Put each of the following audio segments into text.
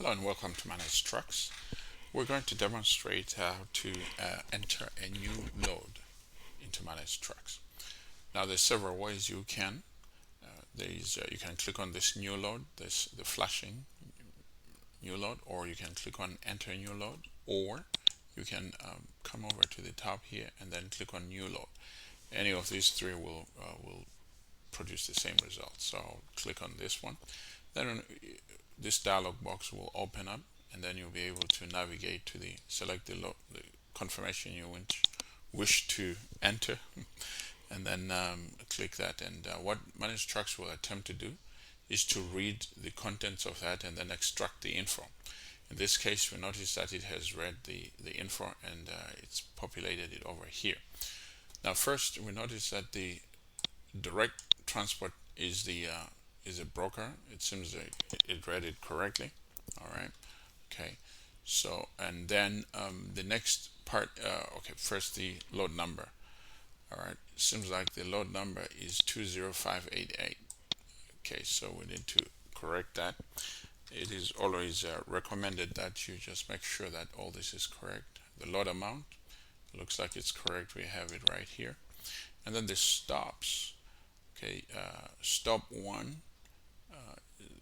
Hello and welcome to Managed Trucks. We're going to demonstrate how to enter a new load into Managed Trucks. Now there's several ways you can. You can click on this new load, the flashing new load, or you can click on enter new load, or you can come over to the top here and then click on new load. Any of these three will produce the same result. So I'll click on this one. Then this dialog box will open up, and then you'll be able to navigate to select the confirmation you wish to enter, and then click that. And what Managed Trucks will attempt to do is to read the contents of that and then extract the info. In this case, we notice that it has read the info and it's populated it over here. Now, first, we notice that the direct transport is a broker. It seems that it read it correctly. All right. Okay. So, and then the next part. Okay. First, the load number. All right. Seems like the load number is 20588. Okay. So we need to correct that. It is always recommended that you just make sure that all this is correct. The load amount looks like it's correct. We have it right here. And then the stops. Okay. Stop one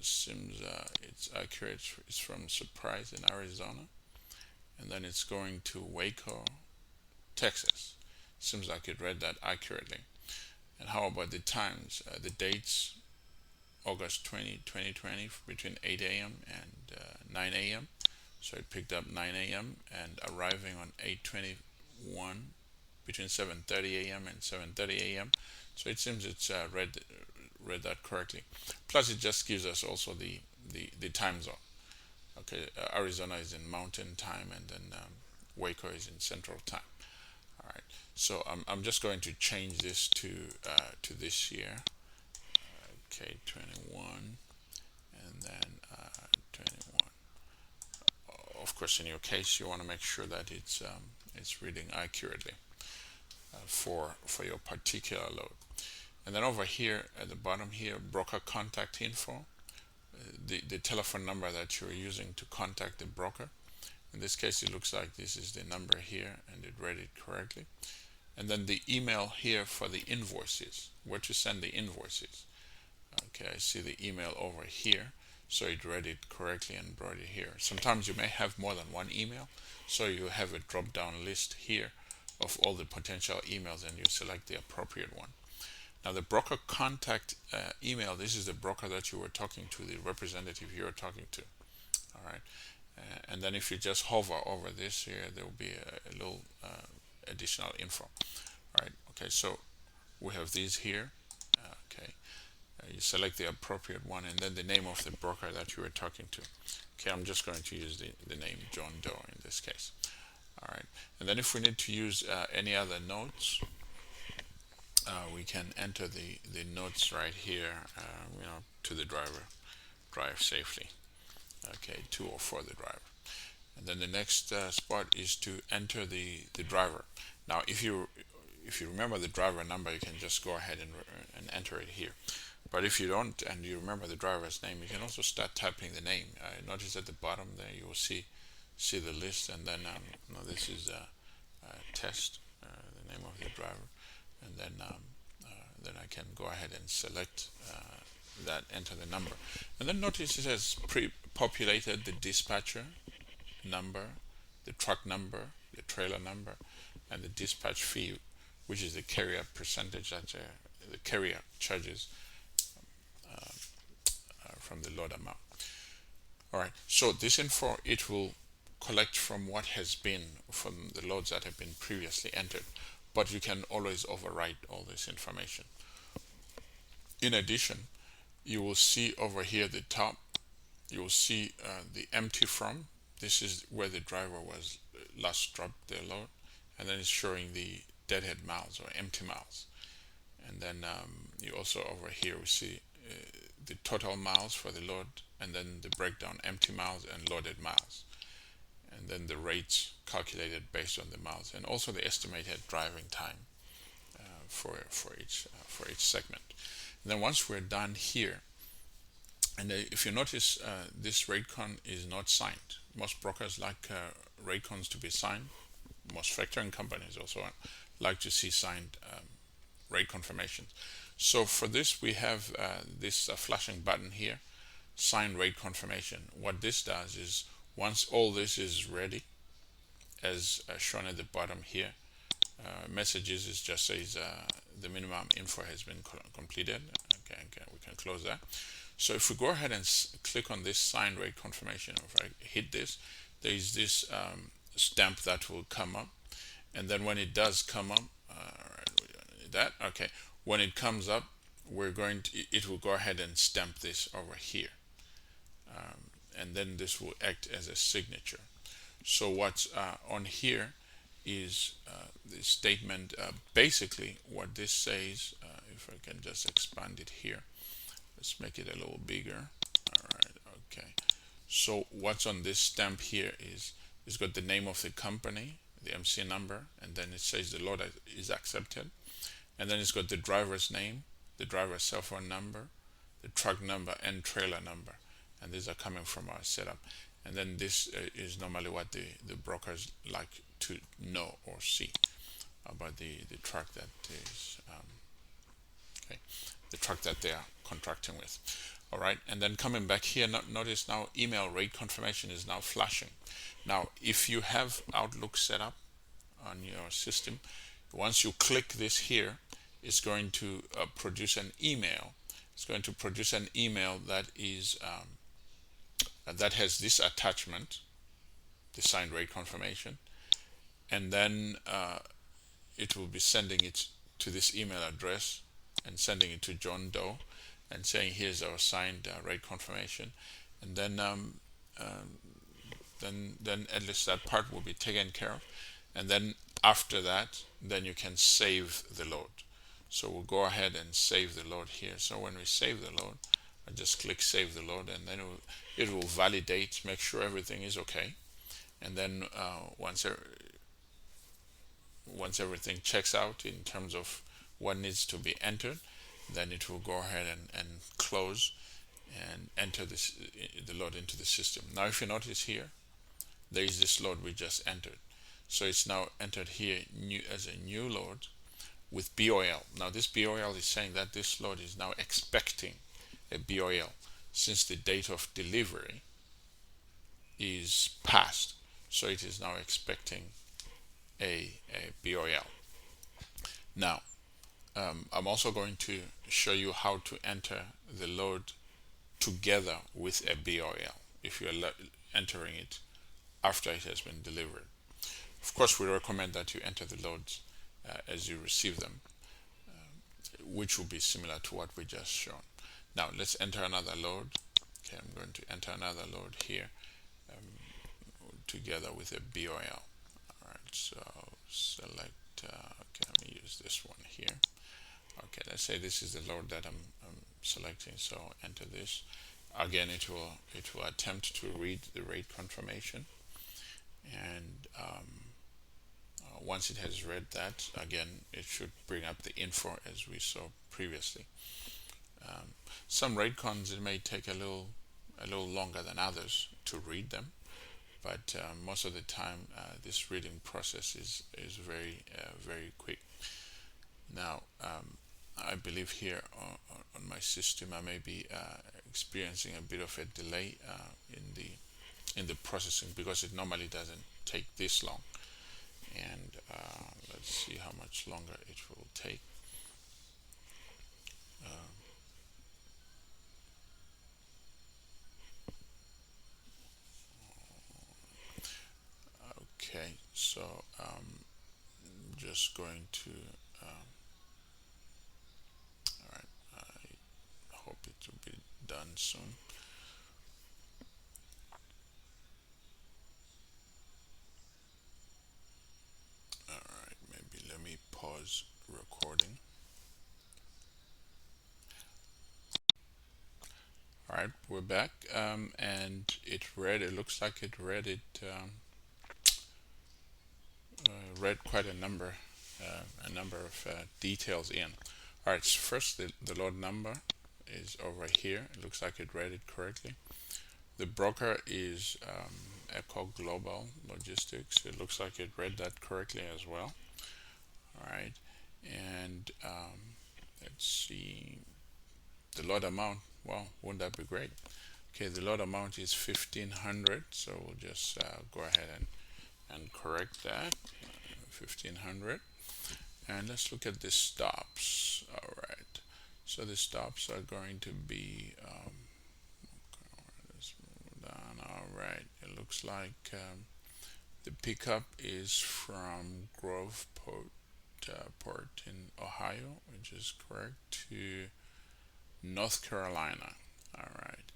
seems it's accurate. It's from Surprise in Arizona, and then it's going to Waco, Texas. Seems like it read that accurately. And how about the times? The dates: August 2020, between 8 a.m. and 9 a.m. So it picked up 9 a.m. and arriving on 8:21, between 7:30 a.m. and 7:30 a.m. So it seems it's read that correctly. Plus, it just gives us also the time zone. Okay, Arizona is in Mountain Time, and then Waco is in Central Time. All right. So I'm just going to change this to this year. Okay, 21, and then 21. Of course, in your case, you want to make sure that it's reading accurately for your particular load. And then over here at the bottom here, broker contact info, the telephone number that you're using to contact the broker. In this case, it looks like this is the number here, and it read it correctly. And then the email here for the invoices, where to send the invoices. Okay, I see the email over here, so it read it correctly and brought it here. Sometimes you may have more than one email, so you have a drop down list here of all the potential emails, and you select the appropriate one. Now, the broker contact email, this is the broker that you were talking to, the representative you were talking to. All right. And then if you just hover over this here, there will be a little additional info. All right. Okay. So we have these here. Okay. You select the appropriate one, and then the name of the broker that you were talking to. Okay. I'm just going to use the name John Doe in this case. All right. And then if we need to use any other notes, we can enter the notes right here, to the driver. Drive safely. Okay, to or for the driver. And then the next spot is to enter the driver. Now, if you remember the driver number, you can just go ahead and enter it here. But if you don't and you remember the driver's name, you can also start typing the name. Notice at the bottom there you will see the list, and then this is a test, the name of the driver, and then I can go ahead and select that, enter the number, and then notice it has pre-populated the dispatcher number, the truck number, the trailer number, and the dispatch fee, which is the carrier percentage that the carrier charges from the load amount. All right, so this info, it will collect from what has been from the loads that have been previously entered, but you can always overwrite all this information. In addition, you will see over here at the top, you will see the empty from. This is where the driver was last dropped their load, and then it's showing the deadhead miles or empty miles. And then you also over here we see the total miles for the load, and then the breakdown: empty miles and loaded miles, and then the rates calculated based on the miles, and also the estimated driving time for each segment. And then once we're done here, And if you notice, this rate con is not signed. Most brokers like rate cons to be signed. Most factoring companies also like to see signed rate confirmations. So for this, we have this flashing button here, sign rate confirmation. What this does is once all this is ready, as shown at the bottom here, messages is just says the minimum info has been completed. Okay, we can close that. So if we go ahead and click on this sign rate confirmation, if I hit this, there is this stamp that will come up, and then when it does come up, right, we don't need that. Okay, when it comes up, we're going to it will go ahead and stamp this over here, and then this will act as a signature. So what's on here is the statement. Basically, what this says, if I can just expand it here, let's make it a little bigger. All right, okay. So what's on this stamp here is it's got the name of the company, the MC number, and then it says the load is accepted, and then it's got the driver's name, the driver's cell phone number, the truck number, and trailer number, and these are coming from our setup. And then this is normally what the brokers like to know or see about the truck that is okay, the truck that they are contracting with. All right, and then coming back here, notice now email rate confirmation is now flashing. Now, if you have Outlook set up on your system, once you click this here, it's going to produce an email. It's going to produce an email that is that has this attachment, the signed rate confirmation, and then it will be sending it to this email address and sending it to John Doe and saying here's our signed rate confirmation, and then at least that part will be taken care of, and then after that then you can save the load. So we'll go ahead and save the load here. So when we save the load, I just click save the load, and then it will validate, make sure everything is okay, and then once everything checks out in terms of what needs to be entered, then it will go ahead and close and enter the load into the system. Now if you notice here, there is this load we just entered. So it's now entered here as a new load with BOL. Now this BOL is saying that this load is now expecting a BOL since the date of delivery is past. So it is now expecting a BOL. Now, I'm also going to show you how to enter the load together with a BOL if you're entering it after it has been delivered. Of course, we recommend that you enter the loads as you receive them, which will be similar to what we just shown. Now, let's enter another load. Okay, I'm going to enter another load here together with a BOL. All right, so select, okay, let me use this one here. Okay, let's say this is the load that I'm selecting, so enter this. Again, it will attempt to read the rate confirmation, and once it has read that, again, it should bring up the info as we saw previously. Some rate cons, it may take a little longer than others to read them, but most of the time this reading process is very quick. Now, I believe here on my system I may be experiencing a bit of a delay in the processing, because it normally doesn't take this long, and let's see how much longer it will take. Okay, so I'm just going to all right, I hope it will be done soon. All right, maybe let me pause recording. All right, we're back, and it looks like it read read quite a number of details in. All right, so first the load number is over here. It looks like it read it correctly. The broker is Echo Global Logistics. It looks like it read that correctly as well. All right, and let's see the lot amount. Well, wouldn't that be great? Okay, the lot amount is 1,500, so we'll just go ahead and correct that. 1,500, and let's look at the stops. All right, so the stops are going to be let's move down. All right, it looks like the pickup is from Groveport Port in Ohio, which is correct, to North Carolina. All right,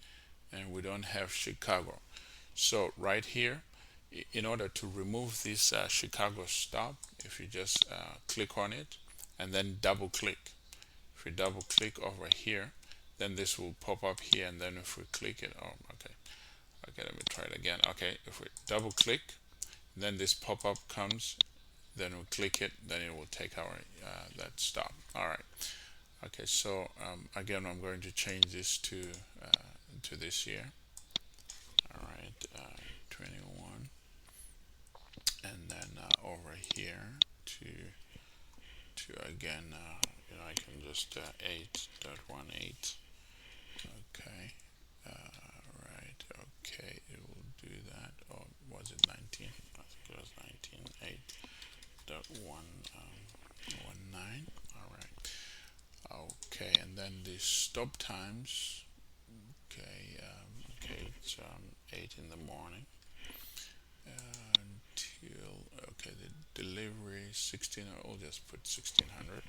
and we don't have Chicago. So right here, in order to remove this Chicago stop, if you just click on it and then double click, if we double click over here, then this will pop up here, and then if we click it, oh, okay, let me try it again. Okay, if we double click, then this pop-up comes, then we click it, then it will take our that stop. All right. Okay, so again, I'm going to change this to this here. All right, 21, and then over here to again, I can just 8.18. Okay, right. Okay, it will do that. Or was it 19? I think it was 19. 8.119. All right. Okay, and then the stop times. Okay, it's 8 in the morning until, okay, the delivery 16. I'll just put 1600.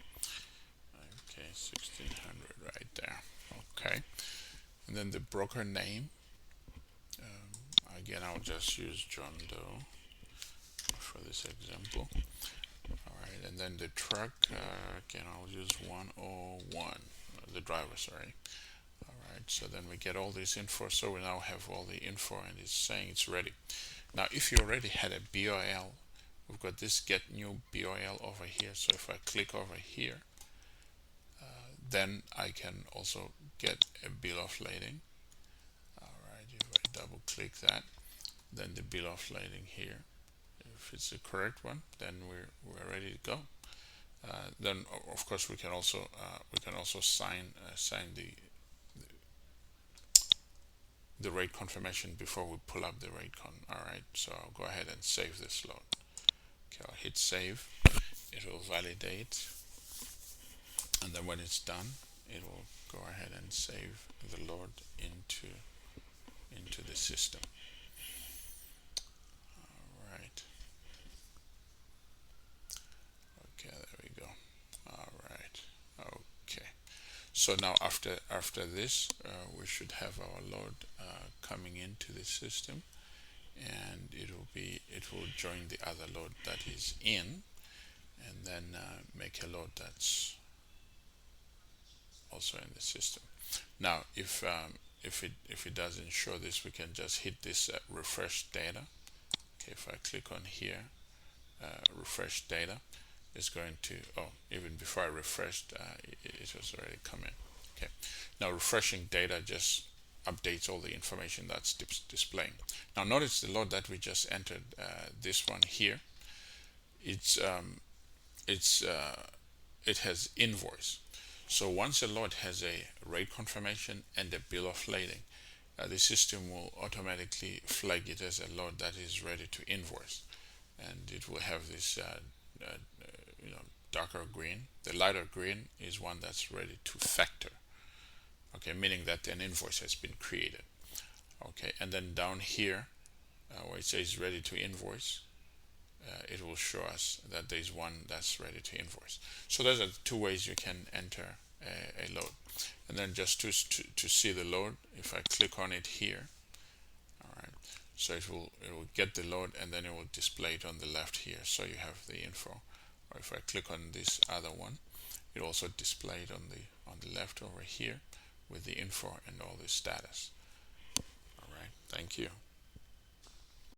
Okay, 1600 right there. Okay, and then the broker name. Again, I'll just use John Doe for this example. All right, and then the truck. Again, I'll use 101. The driver, sorry. All right, so then we get all this info. So we now have all the info, and it's saying it's ready. Now, if you already had a BOL, we've got this get new BOL over here. So if I click over here, then I can also get a bill of lading. All right, if I double click that, then the bill of lading here, if it's the correct one, then we're ready to go. Then of course we can also sign the rate confirmation before we pull up the rate con. All right, so I'll go ahead and save this load. Okay, I'll hit save. It will validate, and then when it's done, it will go ahead and save the load into the system. All right. Okay, there we go. All right. Okay. So now after this, we should have our load coming into the system, and it will join the other load that is in, and then make a load that's also in the system. Now, if it doesn't show this, we can just hit this refresh data. Okay, if I click on here, refresh data, it's going to, oh, even before I refreshed, it was already coming. Okay, now refreshing data just updates all the information that's displaying. Now notice the load that we just entered, this one here, it has invoice. So once a load has a rate confirmation and a bill of lading, the system will automatically flag it as a load that is ready to invoice, and it will have this darker green. The lighter green is one that's ready to factor. Okay, meaning that an invoice has been created. Okay, and then down here, where it says ready to invoice, it will show us that there is one that's ready to invoice. So those are the two ways you can enter a load. And then just to see the load, if I click on it here, all right, so it will get the load, and then it will display it on the left here, so you have the info. Or if I click on this other one, it also display it on the left over here with the info and all the status. All right, thank you.